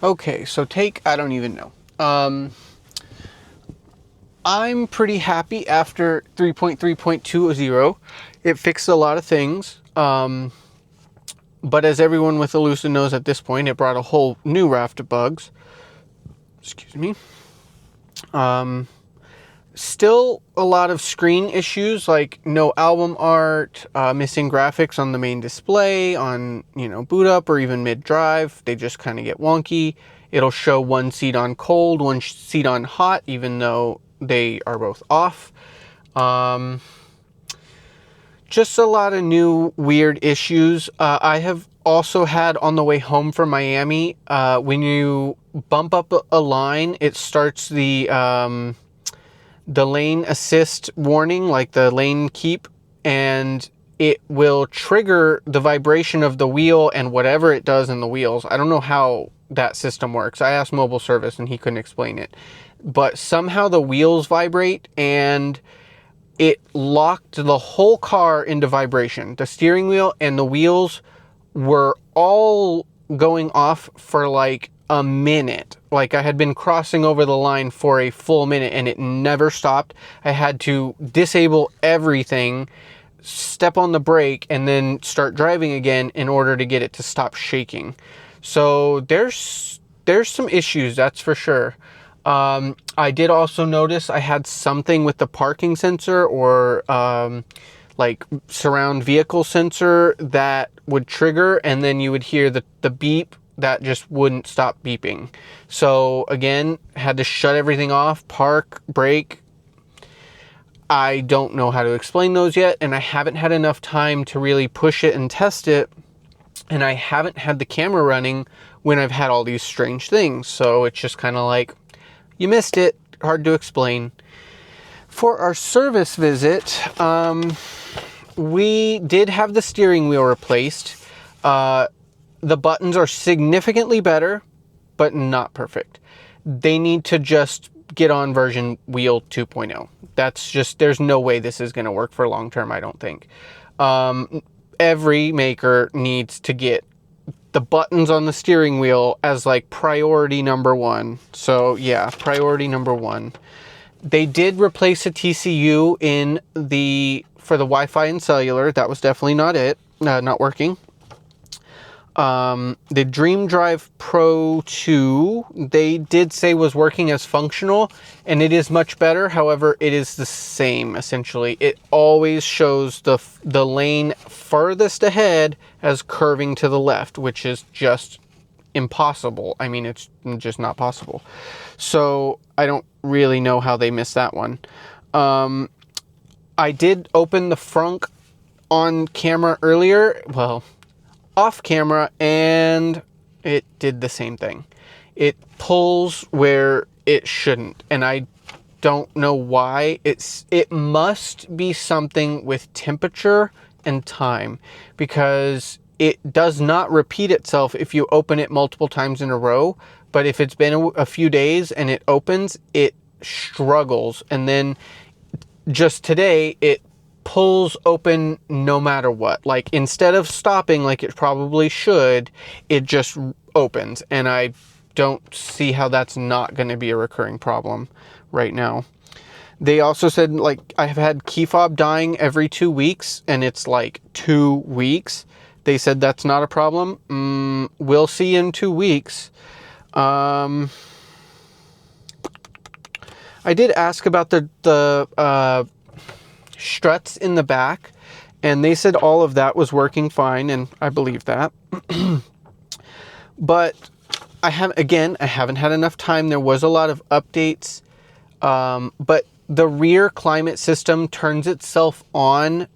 Okay, so I don't even know. I'm pretty happy after 3.3.20. It fixed a lot of things. But as everyone with a Lucid knows at this point, it brought a whole new raft of bugs. Excuse me. Still a lot of screen issues, like no album art, missing graphics on the main display, on, boot up or even mid-drive. They just kind of get wonky. It'll show one seat on cold, one seat on hot, even though they are both off. Just a lot of new weird issues. I have also had on the way home from Miami, when you bump up a line, it starts the lane assist warning, like the lane keep, and it will trigger the vibration of the wheel and whatever it does in the wheels. I don't know how that system works. I asked mobile service and he couldn't explain it. But somehow the wheels vibrate and it locked the whole car into vibration. The steering wheel and the wheels were all going off for like a minute. Like I had been crossing over the line for a full minute and it never stopped. I had to disable everything, step on the brake, and then start driving again in order to get it to stop shaking. So there's some issues, that's for sure. I did also notice I had something with the parking sensor or like surround vehicle sensor that would trigger, and then you would hear the beep that just wouldn't stop beeping. So again, had to shut everything off, park, brake. I don't know how to explain those yet, and I haven't had enough time to really push it and test it, and I haven't had the camera running when I've had all these strange things. So it's just kind of like, you missed it, hard to explain. For our service visit, we did have the steering wheel replaced. The buttons are significantly better, but not perfect. They need to just get on version wheel 2.0. That's just, there's no way this is going to work for long term, I don't think. Every maker needs to get the buttons on the steering wheel as like priority number one. So yeah, priority number one. They did replace a TCU for the Wi-Fi and cellular. That was definitely not it. Not working. The Dream Drive Pro 2, they did say was working as functional, and it is much better. However, it is the same, essentially. It always shows the lane furthest ahead as curving to the left, which is just impossible. I mean, it's just not possible. So I don't really know how they missed that one. I did open the frunk on camera earlier. Well, off camera, and it did the same thing. It pulls where it shouldn't, and I don't know why. It must be something with temperature and time, because it does not repeat itself if you open it multiple times in a row. But if it's been a few days and it opens, it struggles, and then just today it pulls open no matter what. Like, instead of stopping like it probably should, it just opens, and I don't see how that's not going to be a recurring problem right now. They also said, like, I have had key fob dying every 2 weeks, and it's like 2 weeks. They said that's not a problem. We'll see in 2 weeks. I did ask about the struts in the back, and they said all of that was working fine, and I believe that. But I haven't had enough time. There was a lot of updates, but the rear climate system turns itself on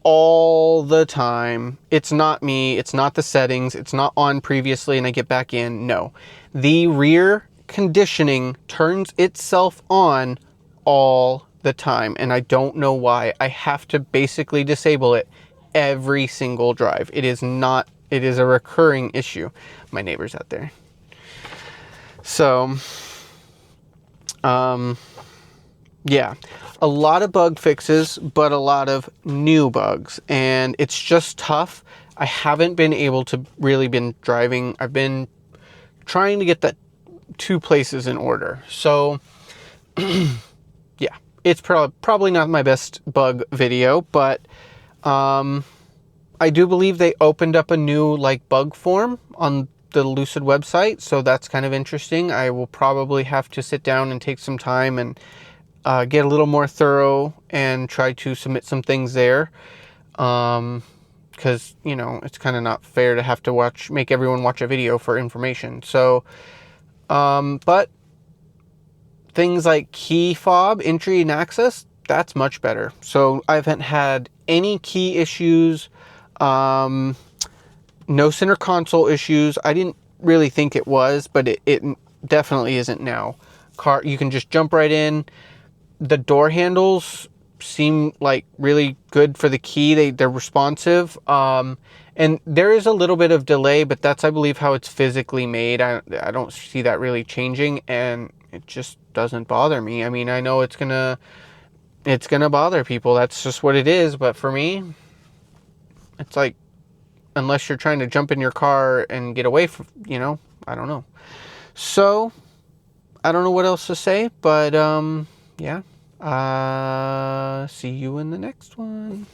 all the time. It's not me, it's not the settings, it's not on previously and I get back in. No, the rear conditioning turns itself on all the time, and I don't know why. I have to basically disable it every single drive. It is a recurring issue. My neighbor's out there. So, yeah, a lot of bug fixes, but a lot of new bugs, and it's just tough. I haven't been able to really been driving. I've been trying to get that 2 places in order. So yeah, it's probably not my best bug video, but I do believe they opened up a new like bug form on the Lucid website, so that's kind of interesting. I will probably have to sit down and take some time and get a little more thorough and try to submit some things there. Because, you know, it's kind of not fair to have to make everyone watch a video for information. So, but things like key fob, entry and access, that's much better. So I haven't had any key issues, no center console issues. I didn't really think it was, but it definitely isn't now. You can just jump right in. The door handles seem like really good for the key. They're responsive. And there is a little bit of delay, but that's, I believe, how it's physically made. I don't see that really changing, and it just doesn't bother me. I mean, I know it's gonna bother people. That's just what it is. But for me, it's like, unless you're trying to jump in your car and get away from, you know, I don't know. So I don't know what else to say, but yeah. See you in the next one.